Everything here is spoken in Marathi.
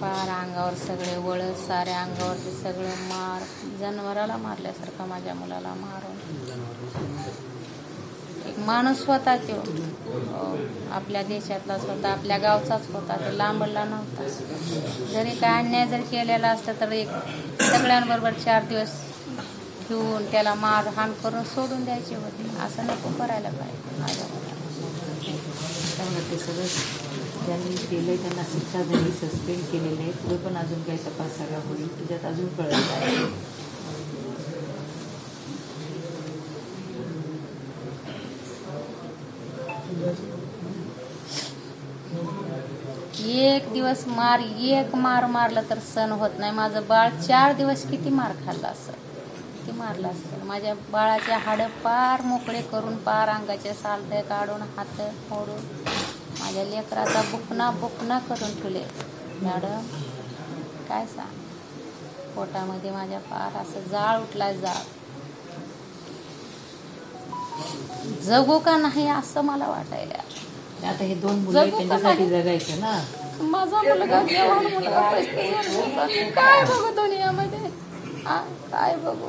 पार अंगावर सगळे वळस, साऱ्या अंगावरचे सगळं मार, जनावराला मारल्यासारखं माझ्या मुलाला मारून. एक माणूस होता तो, आपल्या देशातलाच होता, आपल्या गावचाच होता, तो लांबला नव्हता. जरी काय अन्याय जर केलेला असता तर एक सगळ्यांबरोबर 4 दिवस घेऊन त्याला मार हाण करून सोडून द्यायचे होते. असं नको करायला पाहिजे माझ्या मुलाला. ते सगळं ज्यांनी केलंय त्यांना शिक्षा झाली, सस्पेंड केलेलं आहे. पुढे पण अजून काही तपास सगळा होईल, त्याच्यात अजून कळत आहे. एक दिवस एक मार मारलं तर सण होत नाही. माझं बाळ 4 दिवस किती मार खाल्ला असं, किती मारला असतं. माझ्या बाळाचे हाडं पार मोकळे करून, पार अंगाचे सालटे काढून, हात फोडून माझ्या लेकराचा बुकना करून ठेवले. मॅडम काय सांग, पोटामध्ये माझ्या पार असं जाळ उठला, जाळ. जगू का नाही असं मला वाटायला. आता हे 2 मुलं त्यांच्यासाठी जगायचं ना. माझा मुलगा जेव्हा मुलगा काय बघू दुनियामध्ये, काय बघू.